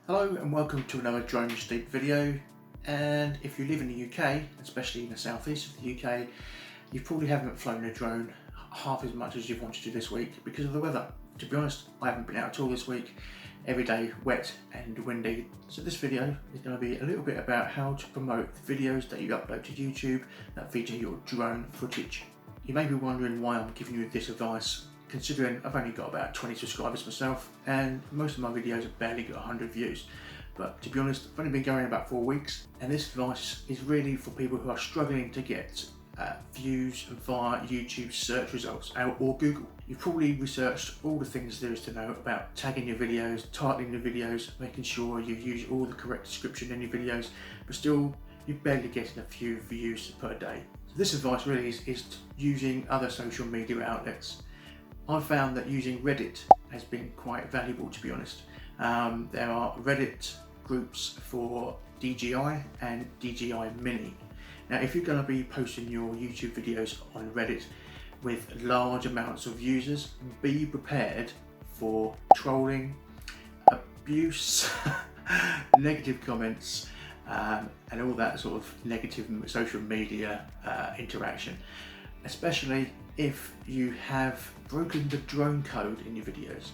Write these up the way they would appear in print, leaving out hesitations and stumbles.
Hello and welcome to another drone steep video. And if you live in the UK, especially in the southeast of the UK, you probably haven't flown a drone half as much as you've wanted to this week because of the weather. To be honest, I haven't been out at all this week. Every day wet and windy. So this video is going to be a little bit about how to promote the videos that you upload to YouTube that feature your drone footage. You may be wondering why I'm giving you this advice, considering I've only got about 20 subscribers myself and most of my videos have barely got 100 views. But to be honest, I've only been going about 4 weeks, and this advice is really for people who are struggling to get views via YouTube search results or Google. You've probably researched all the things there is to know about tagging your videos, titling your videos, making sure you use all the correct description in your videos, but still you're barely getting a few views per day. So this advice really is using other social media outlets. I've found that using Reddit has been quite valuable, to be honest. There are Reddit groups for DJI and DJI Mini. Now, if you're going to be posting your YouTube videos on Reddit with large amounts of users, be prepared for trolling, abuse, negative comments, and all that sort of negative social media interaction, especially if you have broken the drone code in your videos.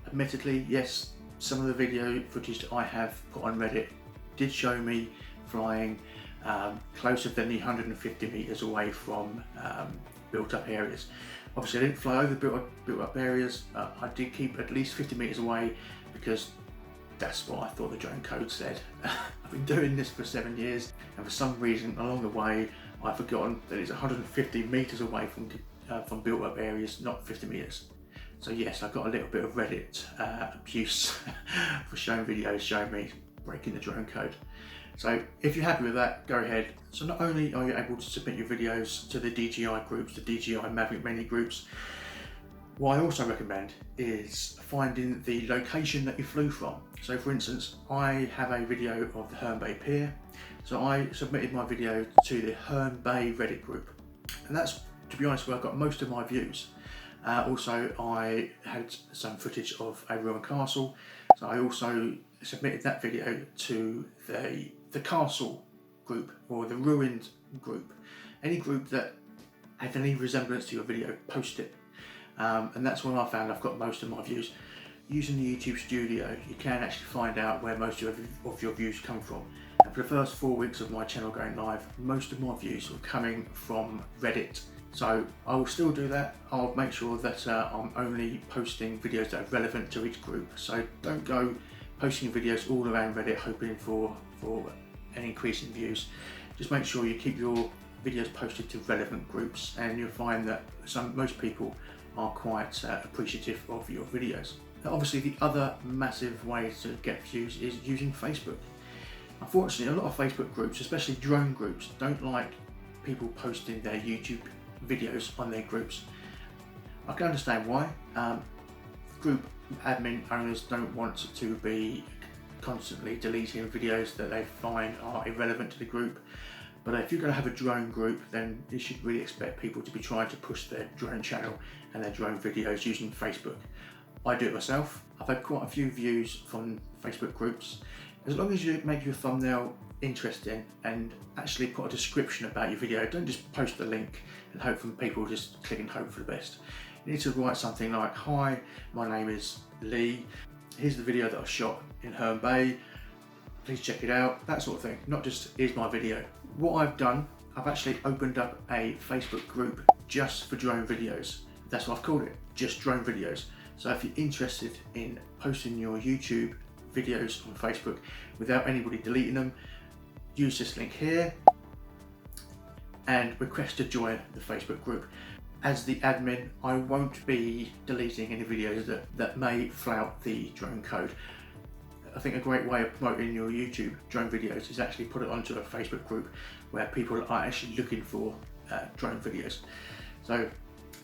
Admittedly, yes, some of the video footage that I have put on Reddit did show me flying closer than the 150 meters away from built up areas. Obviously I didn't fly over built up areas. I did keep at least 50 meters away because that's what I thought the drone code said. I've been doing this for 7 years, and for some reason along the way I've forgotten that it's 150 meters away from built up areas, not 50 meters. So yes, I got a little bit of Reddit abuse for showing videos showing me breaking the drone code. So if you're happy with that, go ahead. So not only are you able to submit your videos to the DJI groups, the DJI Mavic Mini groups, what I also recommend is finding the location that you flew from. So for instance, I have a video of the Herne Bay Pier. So I submitted my video to the Herne Bay Reddit group. And that's, to be honest, where I got most of my views. Also, I had some footage of a ruined castle. So I also submitted that video to the castle group or the ruined group. Any group that had any resemblance to your video, post it. And that's where I found I've got most of my views. Using the YouTube Studio, you can actually find out where most of your views come from. And for the first 4 weeks of my channel going live, most of my views were coming from Reddit. So I will still do that. I'll make sure that I'm only posting videos that are relevant to each group. So don't go posting videos all around Reddit hoping for an increase in views. Just make sure you keep your videos posted to relevant groups, and you'll find that most people are quite appreciative of your videos. Now, obviously, the other massive way to get views is using Facebook. Unfortunately, a lot of Facebook groups, especially drone groups, don't like people posting their YouTube videos on their groups. I can understand why. Group admin owners don't want to be constantly deleting videos that they find are irrelevant to the group. But if you're going to have a drone group, then you should really expect people to be trying to push their drone channel and their drone videos using Facebook. I do it myself. I've had quite a few views from Facebook groups. As long as you make your thumbnail interesting and actually put a description about your video, don't just post the link and hope for people just click and hope for the best. You need to write something like, "Hi, my name is Lee. Here's the video that I shot in Herne Bay. Please check it out." That sort of thing. Not just, "Here's my video." What I've done, I've actually opened up a Facebook group just for drone videos. That's what I've called it, just drone videos. So if you're interested in posting your YouTube videos on Facebook without anybody deleting them, use this link here and request to join the Facebook group. As the admin, I won't be deleting any videos that may flout the drone code. I think a great way of promoting your YouTube drone videos is actually put it onto a Facebook group where people are actually looking for drone videos. So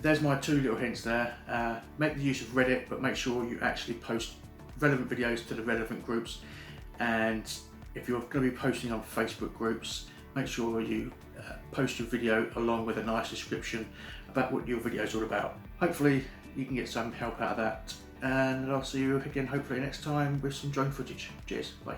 there's my 2 little hints there. Make the use of Reddit, but make sure you actually post relevant videos to the relevant groups. And if you're going to be posting on Facebook groups, make sure you post your video along with a nice description about what your video is all about. Hopefully you can get some help out of that. and I'll see you again hopefully next time with some drone footage. Cheers, bye.